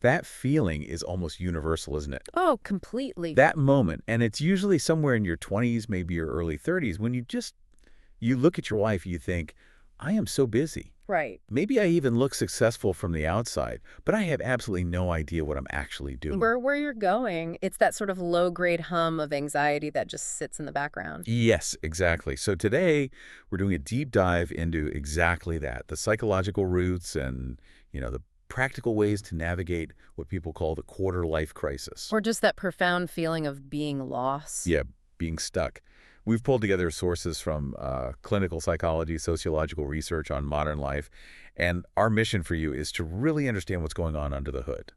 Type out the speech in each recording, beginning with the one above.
That feeling is almost universal, isn't it? Oh, completely. That moment, and it's usually somewhere in your 20s, maybe your early 30s, when you look at your life, you think, I am so busy. Right. Maybe I even look successful from the outside, but I have absolutely no idea what I'm actually doing. Where you're going, it's that sort of low-grade hum of anxiety that just sits in the background. Yes, exactly. So today, we're doing a deep dive into exactly that, the psychological roots and, the practical ways to navigate what people call the quarter-life crisis. Or just that profound feeling of being lost. Yeah, being stuck. We've pulled together sources from clinical psychology, sociological research on modern life, and our mission for you is to really understand what's going on under the hood,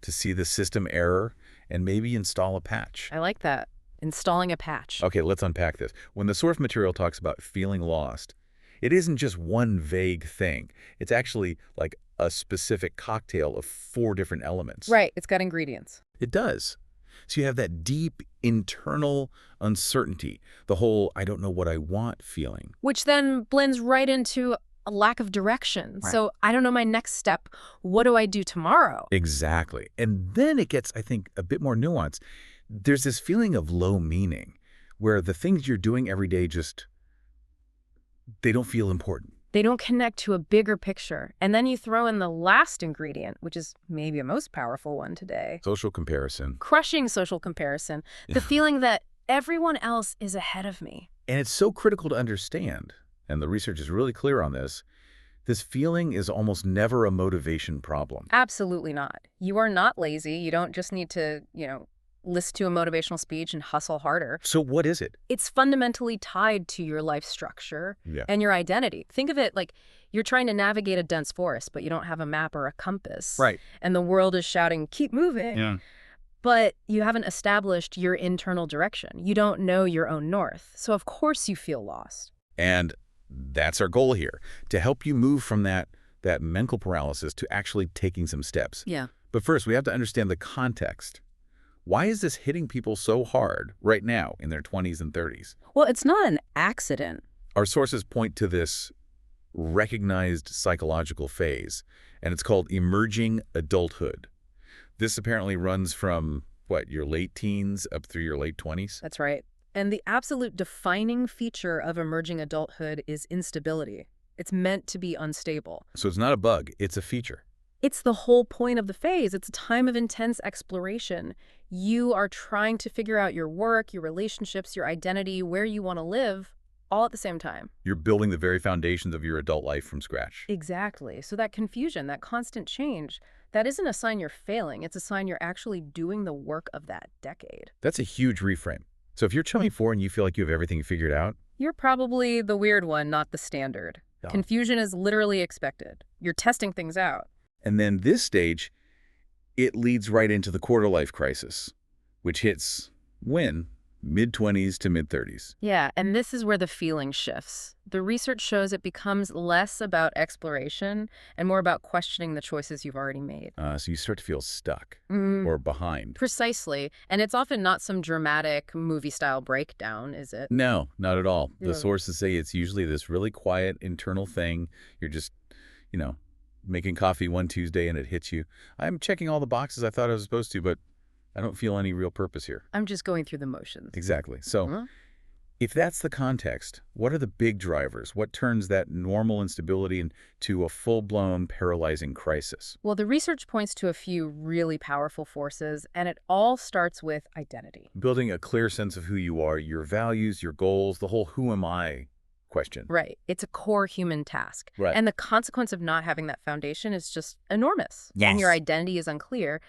to see the system error, and maybe install a patch. I like that. Installing a patch. Okay, let's unpack this. When the source material talks about feeling lost, it isn't just one vague thing. It's actually like a specific cocktail of 4 different elements. Right. It's got ingredients. It does. So you have that deep internal uncertainty, the whole I don't know what I want feeling. Which then blends right into a lack of direction. Right. So I don't know my next step. What do I do tomorrow? Exactly. And then it gets, I think, a bit more nuanced. There's this feeling of low meaning where the things you're doing every day they don't feel important. They don't connect to a bigger picture. And then you throw in the last ingredient, which is maybe a most powerful one today. Social comparison. Crushing social comparison. The feeling that everyone else is ahead of me. And it's so critical to understand, and the research is really clear on this, this feeling is almost never a motivation problem. Absolutely not. You are not lazy. You don't just need to, listen to a motivational speech and hustle harder. So what is it? It's fundamentally tied to your life structure and your identity. Think of it like you're trying to navigate a dense forest, but you don't have a map or a compass. Right. And the world is shouting, keep moving. Yeah. But you haven't established your internal direction. You don't know your own north. So of course you feel lost. And that's our goal here, to help you move from that mental paralysis to actually taking some steps. Yeah. But first, we have to understand the context. Why is this hitting people so hard right now in their 20s and 30s? Well, it's not an accident. Our sources point to this recognized psychological phase, and it's called emerging adulthood. This apparently runs from, your late teens up through your late 20s? That's right. And the absolute defining feature of emerging adulthood is instability. It's meant to be unstable. So it's not a bug, it's a feature. It's the whole point of the phase. It's a time of intense exploration. You are trying to figure out your work, your relationships, your identity, where you want to live, all at the same time. You're building the very foundations of your adult life from scratch. Exactly. So that confusion, that constant change, that isn't a sign you're failing. It's a sign you're actually doing the work of that decade. That's a huge reframe. So if you're 24 and you feel like you have everything figured out, you're probably the weird one, not the standard. Oh. Confusion is literally expected. You're testing things out. And then this stage, it leads right into the quarter-life crisis, which hits when? Mid-20s to mid-30s. Yeah, and this is where the feeling shifts. The research shows it becomes less about exploration and more about questioning the choices you've already made. So you start to feel stuck or behind. Precisely. And it's often not some dramatic movie-style breakdown, is it? No, not at all. Yeah. The sources say it's usually this really quiet internal thing. You're just, making coffee one Tuesday and it hits you. I'm checking all the boxes I thought I was supposed to, but I don't feel any real purpose here. I'm just going through the motions. Exactly. So if that's the context, what are the big drivers? What turns that normal instability into a full-blown paralyzing crisis? Well, the research points to a few really powerful forces, and it all starts with identity. Building a clear sense of who you are, your values, your goals, the whole who am I question. Right. It's a core human task. Right. And the consequence of not having that foundation is just enormous. Yes. When your identity is unclear,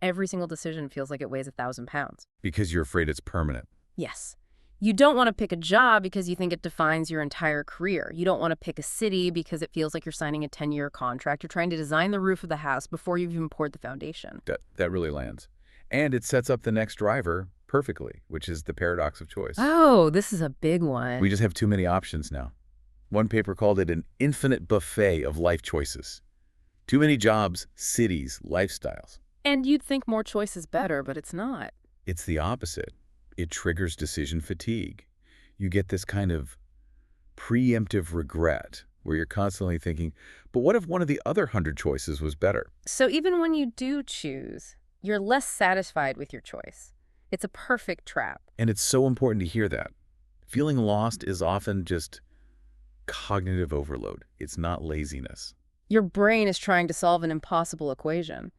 every single decision feels like it weighs 1,000 pounds. Because you're afraid it's permanent. Yes. You don't want to pick a job because you think it defines your entire career. You don't want to pick a city because it feels like you're signing a 10-year contract. You're trying to design the roof of the house before you've even poured the foundation. That really lands. And it sets up the next driver perfectly, which is the paradox of choice. Oh, this is a big one. We just have too many options now. One paper called it an infinite buffet of life choices. Too many jobs, cities, lifestyles. And you'd think more choice is better, but it's not. It's the opposite. It triggers decision fatigue. You get this kind of preemptive regret where you're constantly thinking, but what if one of the other 100 choices was better? So even when you do choose, you're less satisfied with your choice. It's a perfect trap. And it's so important to hear that. Feeling lost is often just cognitive overload. It's not laziness. Your brain is trying to solve an impossible equation.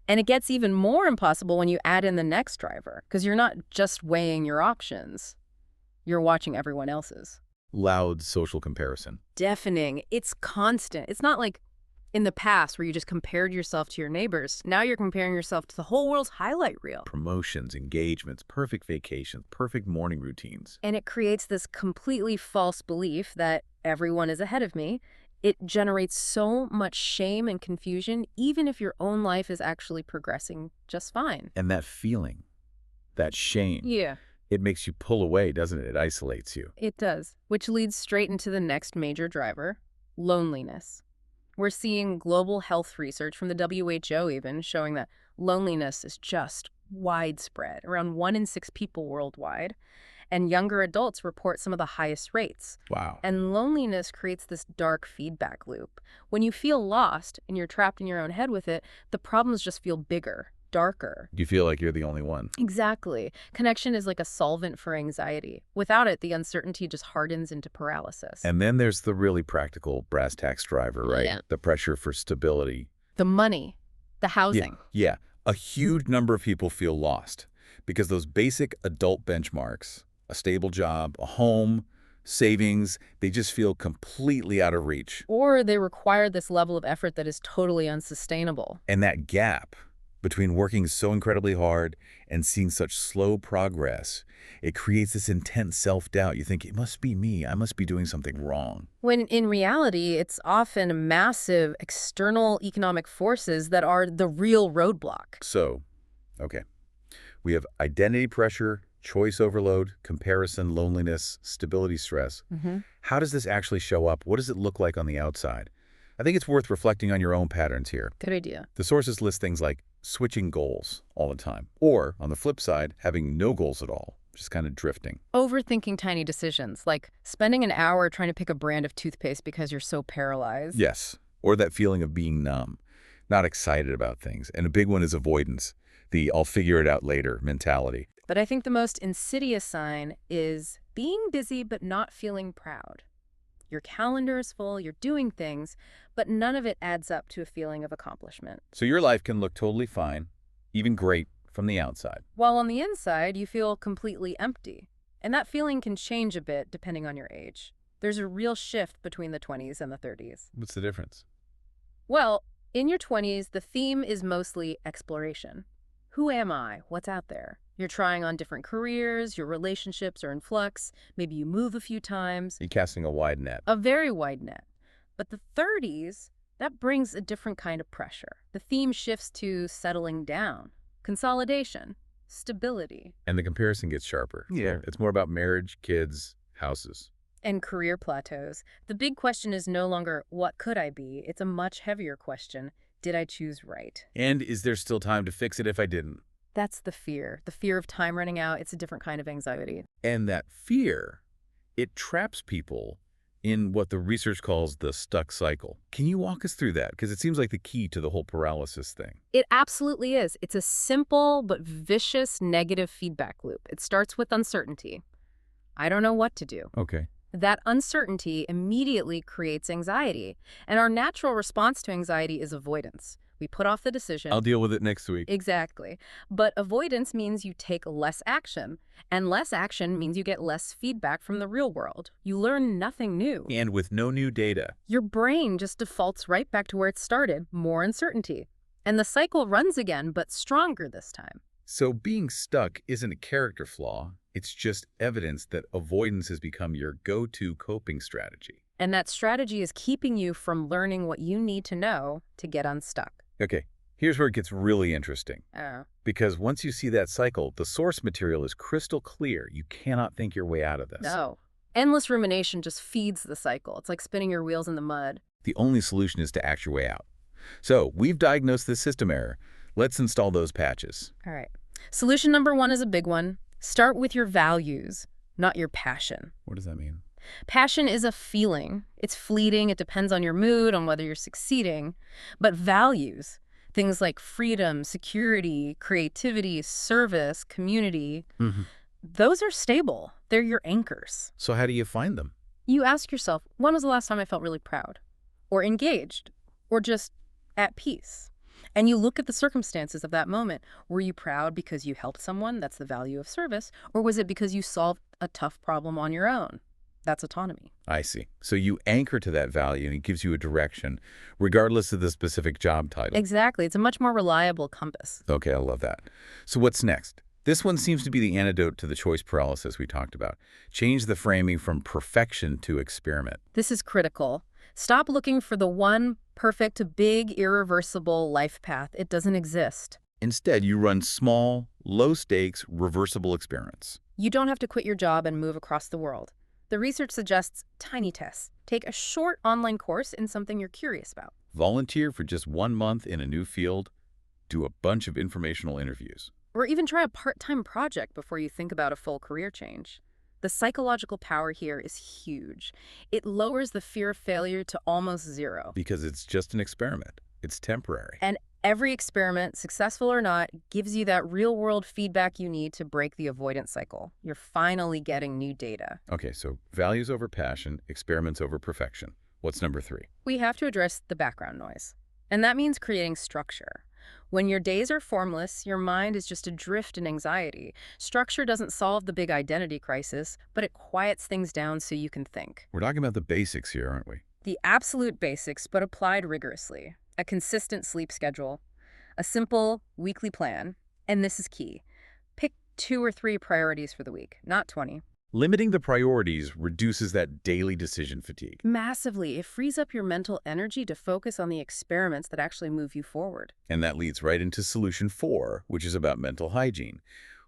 And it gets even more impossible when you add in the next driver, because you're not just weighing your options. You're watching everyone else's. Loud social comparison. Deafening. It's constant. It's not like in the past where you just compared yourself to your neighbors. Now you're comparing yourself to the whole world's highlight reel. Promotions, engagements, perfect vacations, perfect morning routines. And it creates this completely false belief that everyone is ahead of me. It generates so much shame and confusion, even if your own life is actually progressing just fine. And that feeling, that shame, Yeah. it makes you pull away, doesn't it? It isolates you. It does, which leads straight into the next major driver, loneliness. We're seeing global health research from the WHO even showing that loneliness is just widespread, around 1 in 6 people worldwide. And younger adults report some of the highest rates. Wow. And loneliness creates this dark feedback loop. When you feel lost and you're trapped in your own head with it, the problems just feel bigger, darker. You feel like you're the only one. Exactly. Connection is like a solvent for anxiety. Without it, the uncertainty just hardens into paralysis. And then there's the really practical brass tacks driver, right? Yeah. The pressure for stability. The money, the housing. Yeah. A huge number of people feel lost because those basic adult benchmarks, a stable job, a home, savings, they just feel completely out of reach. Or they require this level of effort that is totally unsustainable. And that gap between working so incredibly hard and seeing such slow progress, it creates this intense self-doubt. You think, it must be me. I must be doing something wrong. When in reality, it's often massive external economic forces that are the real roadblock. So, okay, we have identity pressure, choice overload, comparison, loneliness, stability stress. How does this actually show up? What does it look like on the outside? I think it's worth reflecting on your own patterns here. Good idea. The sources list things like switching goals all the time, or on the flip side, having no goals at all, just kind of drifting. Overthinking tiny decisions, like spending an hour trying to pick a brand of toothpaste because you're so paralyzed. Yes, or that feeling of being numb, not excited about things. And a big one is avoidance, the I'll figure it out later mentality. But I think the most insidious sign is being busy but not feeling proud. Your calendar is full, you're doing things, but none of it adds up to a feeling of accomplishment. So your life can look totally fine, even great from the outside. While on the inside, you feel completely empty. And that feeling can change a bit depending on your age. There's a real shift between the 20s and the 30s. What's the difference? Well, in your 20s, the theme is mostly exploration. Who am I? What's out there? You're trying on different careers, your relationships are in flux, maybe you move a few times. You're casting a wide net. A very wide net. But the 30s, that brings a different kind of pressure. The theme shifts to settling down, consolidation, stability. And the comparison gets sharper. Yeah. It's more about marriage, kids, houses. And career plateaus. The big question is no longer, what could I be? It's a much heavier question. Did I choose right? And is there still time to fix it if I didn't? That's the fear of time running out. It's a different kind of anxiety. And that fear, it traps people in what the research calls the stuck cycle. Can you walk us through that? Because it seems like the key to the whole paralysis thing. It absolutely is. It's a simple but vicious negative feedback loop. It starts with uncertainty. I don't know what to do. Okay. That uncertainty immediately creates anxiety. And our natural response to anxiety is avoidance. We put off the decision. I'll deal with it next week. Exactly. But avoidance means you take less action. And less action means you get less feedback from the real world. You learn nothing new. And with no new data. Your brain just defaults right back to where it started, more uncertainty. And the cycle runs again, but stronger this time. So being stuck isn't a character flaw. It's just evidence that avoidance has become your go-to coping strategy. And that strategy is keeping you from learning what you need to know to get unstuck. Okay, here's where it gets really interesting. Oh. Because once you see that cycle, the source material is crystal clear. You cannot think your way out of this. No. Endless rumination just feeds the cycle. It's like spinning your wheels in the mud. The only solution is to act your way out. So we've diagnosed this system error. Let's install those patches. All right. Solution number 1 is a big one. Start with your values, not your passion. What does that mean? Passion is a feeling. It's fleeting. It depends on your mood, on whether you're succeeding. But values, things like freedom, security, creativity, service, community, Hmm. those are stable. They're your anchors. So how do you find them? You ask yourself, when was the last time I felt really proud? Or engaged? Or just at peace? And you look at the circumstances of that moment. Were you proud because you helped someone? That's the value of service. Or was it because you solved a tough problem on your own? That's autonomy. I see. So you anchor to that value and it gives you a direction, regardless of the specific job title. Exactly. It's a much more reliable compass. Okay, I love that. So what's next? This one seems to be the antidote to the choice paralysis we talked about. Change the framing from perfection to experiment. This is critical. Stop looking for the one perfect, big, irreversible life path. It doesn't exist. Instead, you run small, low-stakes, reversible experiments. You don't have to quit your job and move across the world. The research suggests tiny tests. Take a short online course in something you're curious about. Volunteer for just 1 month in a new field. Do a bunch of informational interviews. Or even try a part-time project before you think about a full career change. The psychological power here is huge. It lowers the fear of failure to almost zero. Because it's just an experiment. It's temporary. And every experiment, successful or not, gives you that real-world feedback you need to break the avoidance cycle. You're finally getting new data. Okay, so values over passion, experiments over perfection. What's number 3? We have to address the background noise. And that means creating structure. When your days are formless, your mind is just adrift in anxiety. Structure doesn't solve the big identity crisis, but it quiets things down so you can think. We're talking about the basics here, aren't we? The absolute basics, but applied rigorously. A consistent sleep schedule, a simple weekly plan, and this is key. Pick 2 or 3 priorities for the week, not 20. Limiting the priorities reduces that daily decision fatigue. Massively, it frees up your mental energy to focus on the experiments that actually move you forward. And that leads right into solution 4, which is about mental hygiene.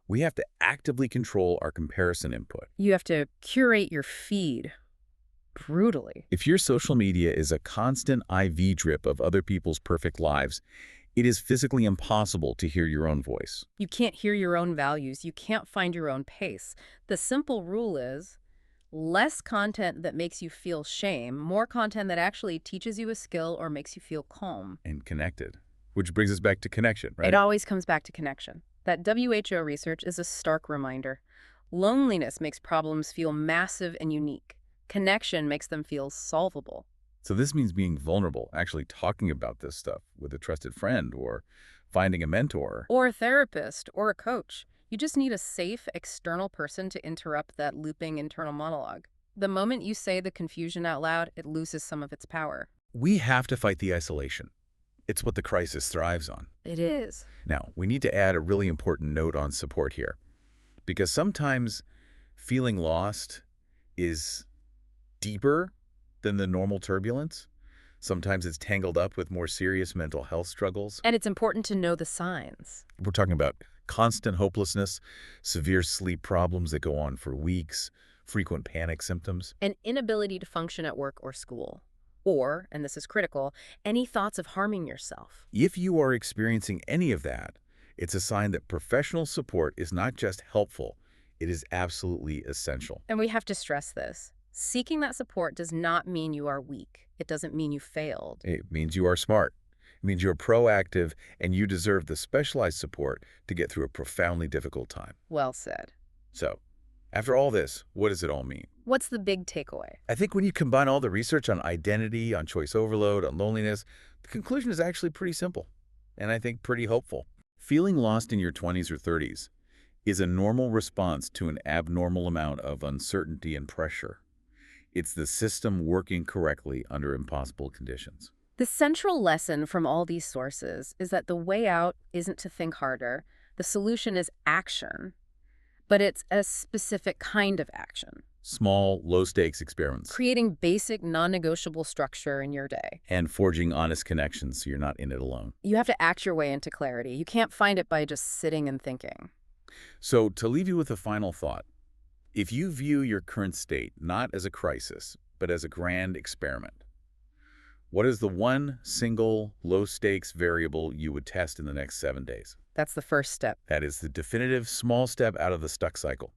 We have to actively control our comparison input. You have to curate your feed brutally. If your social media is a constant IV drip of other people's perfect lives, it is physically impossible to hear your own voice. You can't hear your own values. You can't find your own pace. The simple rule is less content that makes you feel shame, more content that actually teaches you a skill or makes you feel calm. And connected. Which brings us back to connection, right? It always comes back to connection. That WHO research is a stark reminder. Loneliness makes problems feel massive and unique. Connection makes them feel solvable. So this means being vulnerable, actually talking about this stuff with a trusted friend or finding a mentor. Or a therapist or a coach. You just need a safe external person to interrupt that looping internal monologue. The moment you say the confusion out loud, it loses some of its power. We have to fight the isolation. It's what the crisis thrives on. It is. Now, we need to add a really important note on support here. Because sometimes feeling lost is deeper than the normal turbulence. Sometimes it's tangled up with more serious mental health struggles. And it's important to know the signs. We're talking about constant hopelessness, severe sleep problems that go on for weeks, frequent panic symptoms. An inability to function at work or school. Or, and this is critical, any thoughts of harming yourself. If you are experiencing any of that, it's a sign that professional support is not just helpful, it is absolutely essential. And we have to stress this. Seeking that support does not mean you are weak. It doesn't mean you failed. It means you are smart. It means you're proactive, and you deserve the specialized support to get through a profoundly difficult time. Well said. So, after all this, what does it all mean? What's the big takeaway? I think when you combine all the research on identity, on choice overload, on loneliness, the conclusion is actually pretty simple, and I think pretty hopeful. Feeling lost in your 20s or 30s is a normal response to an abnormal amount of uncertainty and pressure. It's the system working correctly under impossible conditions. The central lesson from all these sources is that the way out isn't to think harder. The solution is action, but it's a specific kind of action. Small, low-stakes experiments. Creating basic, non-negotiable structure in your day. And forging honest connections so you're not in it alone. You have to act your way into clarity. You can't find it by just sitting and thinking. So, to leave you with a final thought, if you view your current state not as a crisis, but as a grand experiment, what is the one single low-stakes variable you would test in the next 7 days? That's the first step. That is the definitive small step out of the stuck cycle.